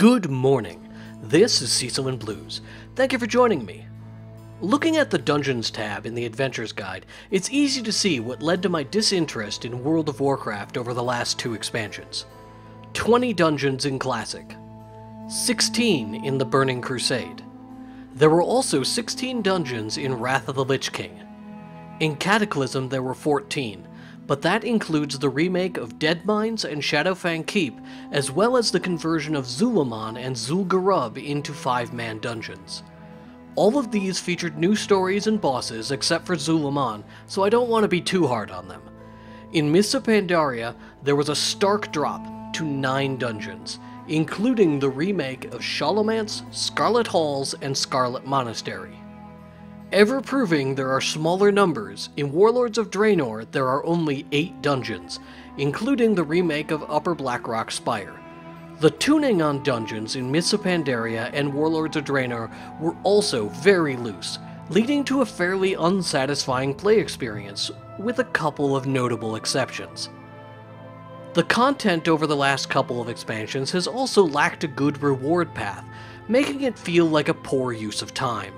Good morning. This is Cecil and Blues. Thank you for joining me. Looking at the Dungeons tab in the Adventures Guide, it's easy to see what led to my disinterest in World of Warcraft over the last two expansions. 20 dungeons in Classic. 16 in the Burning Crusade. There were also 16 dungeons in Wrath of the Lich King. In Cataclysm there were 14, but that includes the remake of Deadmines and Shadowfang Keep, as well as the conversion of Zul'Aman and Zul'Gurub into 5-man dungeons. All of these featured new stories and bosses except for Zul'Aman, so I don't want to be too hard on them. In Mists of Pandaria, there was a stark drop to 9 dungeons, including the remake of Shalomance, Scarlet Halls, and Scarlet Monastery. Ever proving there are smaller numbers, in Warlords of Draenor there are only 8 dungeons, including the remake of Upper Blackrock Spire. The tuning on dungeons in Mists of Pandaria and Warlords of Draenor were also very loose, leading to a fairly unsatisfying play experience, with a couple of notable exceptions. The content over the last couple of expansions has also lacked a good reward path, making it feel like a poor use of time.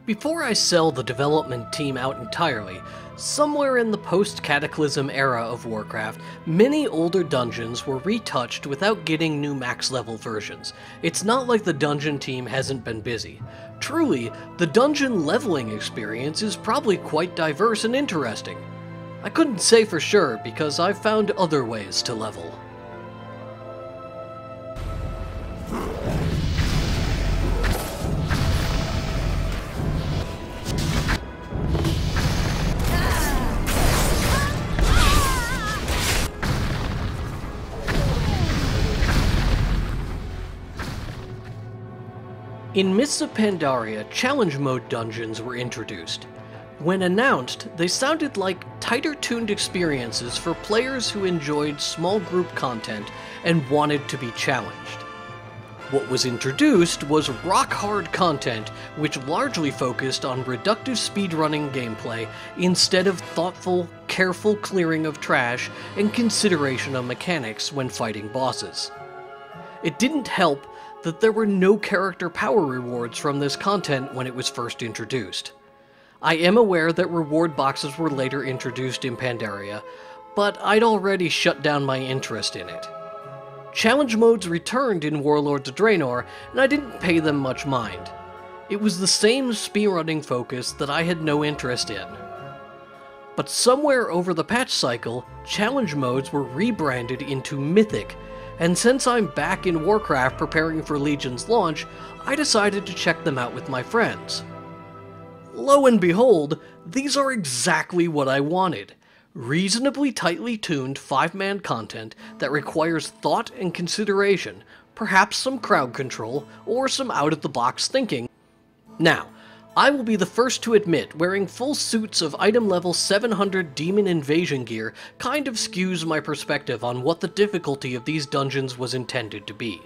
Before I sell the development team out entirely, somewhere in the post-Cataclysm era of Warcraft, many older dungeons were retouched without getting new max-level versions. It's not like the dungeon team hasn't been busy. Truly, the dungeon leveling experience is probably quite diverse and interesting. I couldn't say for sure because I've found other ways to level. In Mists of Pandaria, challenge mode dungeons were introduced. When announced, they sounded like tighter-tuned experiences for players who enjoyed small group content and wanted to be challenged. What was introduced was rock-hard content which largely focused on reductive speedrunning gameplay instead of thoughtful, careful clearing of trash and consideration of mechanics when fighting bosses. It didn't help that there were no character power rewards from this content when it was first introduced. I am aware that reward boxes were later introduced in Pandaria, but I'd already shut down my interest in it. Challenge modes returned in Warlords of Draenor, and I didn't pay them much mind. It was the same speedrunning focus that I had no interest in. But somewhere over the patch cycle, challenge modes were rebranded into Mythic, and since I'm back in Warcraft preparing for Legion's launch, I decided to check them out with my friends. Lo and behold, these are exactly what I wanted. Reasonably tightly tuned 5-man content that requires thought and consideration, perhaps some crowd control, or some out-of-the-box thinking. Now, I will be the first to admit wearing full suits of item level 700 demon invasion gear kind of skews my perspective on what the difficulty of these dungeons was intended to be.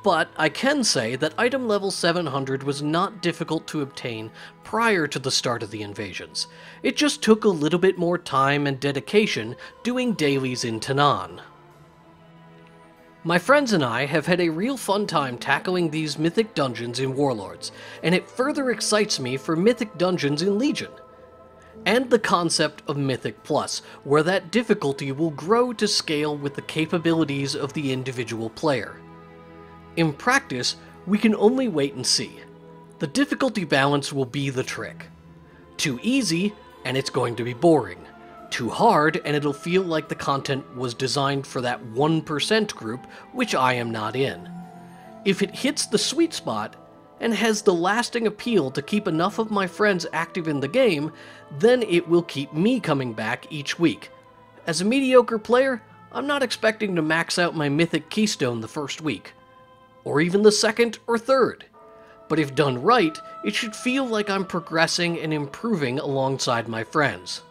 But I can say that item level 700 was not difficult to obtain prior to the start of the invasions. It just took a little bit more time and dedication doing dailies in Tanaan. My friends and I have had a real fun time tackling these Mythic dungeons in Warlords, and it further excites me for Mythic dungeons in Legion. And the concept of Mythic Plus, where that difficulty will grow to scale with the capabilities of the individual player. In practice, we can only wait and see. The difficulty balance will be the trick. Too easy, and it's going to be boring. Too hard, and it'll feel like the content was designed for that 1% group, which I am not in. If it hits the sweet spot, and has the lasting appeal to keep enough of my friends active in the game, then it will keep me coming back each week. As a mediocre player, I'm not expecting to max out my Mythic Keystone the first week, or even the second or third. But if done right, it should feel like I'm progressing and improving alongside my friends.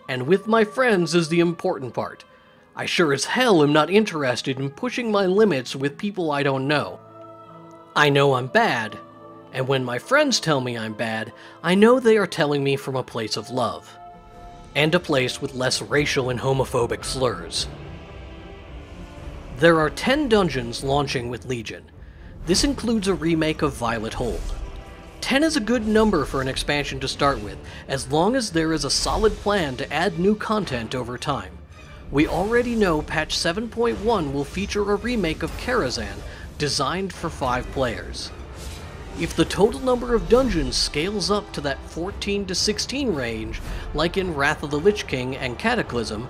And with my friends is the important part. I sure as hell am not interested in pushing my limits with people I don't know. I know I'm bad, and when my friends tell me I'm bad, I know they are telling me from a place of love. And a place with less racial and homophobic slurs. There are 10 dungeons launching with Legion. This includes a remake of Violet Hold. 10 is a good number for an expansion to start with, as long as there is a solid plan to add new content over time. We already know patch 7.1 will feature a remake of Karazhan, designed for 5 players. If the total number of dungeons scales up to that 14 to 16 range, like in Wrath of the Lich King and Cataclysm,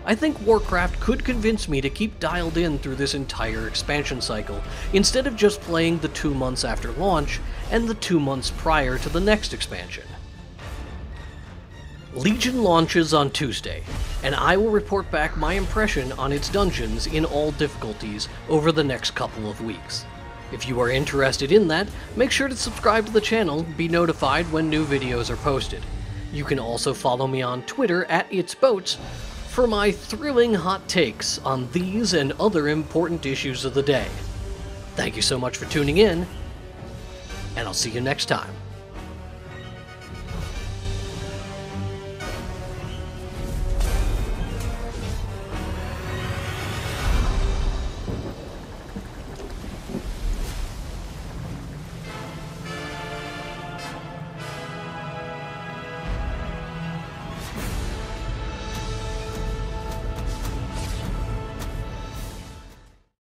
I think Warcraft could convince me to keep dialed in through this entire expansion cycle, instead of just playing the 2 months after launch and the 2 months prior to the next expansion. Legion launches on Tuesday, and I will report back my impression on its dungeons in all difficulties over the next couple of weeks. If you are interested in that, make sure to subscribe to the channel and be notified when new videos are posted. You can also follow me on Twitter @itsboats for my thrilling hot takes on these and other important issues of the day. Thank you so much for tuning in, and I'll see you next time.